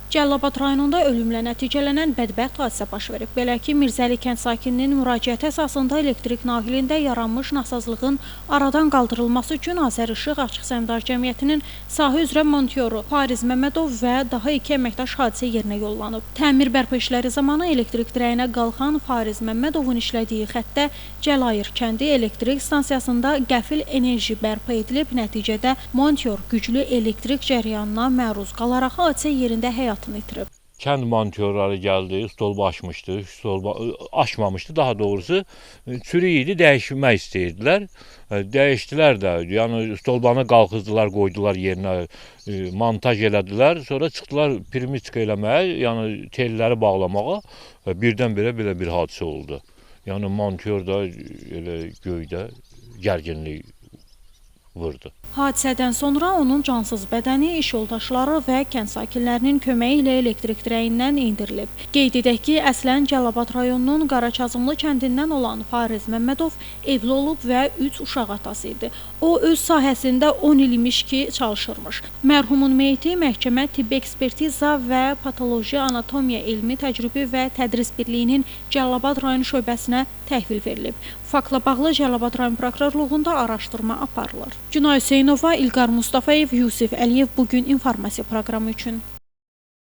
Cəlilabad rayonunda ölümlə nəticələnən bədbəxt hadisə baş verib. Belə ki, Mirzəli kənd sakininin müraciəti əsasında elektrik naqilində yaranmış nasazlığın aradan qaldırılması üçün Azərişıq Açıq Səhmdar Cəmiyyətinin sahə üzrə montyoru Fariz Məmmədov və daha 2 əməkdaş hadisə yerinə yollanıb. Təmir bərpa işləri zamanı elektrik dirəyinə qalxan Fariz Məmmədovun işlədiyi xəttdə Cəlayır kəndi elektrik stansiyasında qəfil enerji bərpa edilib. Nəticədə montyor güclü elektrik cəryanına məruz qalaraq hadisə yerində həyatını itirib. Kənd monitörləri gəldi, stolba açmışdı, stolba açmamışdı, daha doğrusu çürük idi, dəyişmək istəyirdilər. Dəyişdilər də, yəni stolbanı qalxızdılar, qoydular yerinə, montaj elədilər, sonra çıxdılar pirmiçka eləməyə, yəni telləri bağlamağa, birdən-birə belə bir hadisə oldu. Yəni monitör da elə göydə gərginlik vurdu. Hadisədən sonra onun cansız bədəni iş yoldaşları və kənd sakinlərinin köməyi ilə elektrik dirəyindən endirilib. Qeyd edək ki, əslən Cəlilabad rayonunun Qaraçazımlı kəndindən olan Fariz Məmmədov evli olub və 3 uşaq atası idi. O, öz sahəsində 10 il imiş ki, çalışırmış. Mərhumun meyiti məhkəmə tibbi ekspertiza və patoloji anatomiya elmi təcrübə və tədris birliyinin Cəlilabad rayon şöbəsinə təhvil verilib. Faktla bağlı Cəlilabad rayon prokurorluğunda araşdırma aparılır. Günay Hüseynova, İlqar Mustafayev, Yusif Əliyev bugün informasiya proqramı üçün.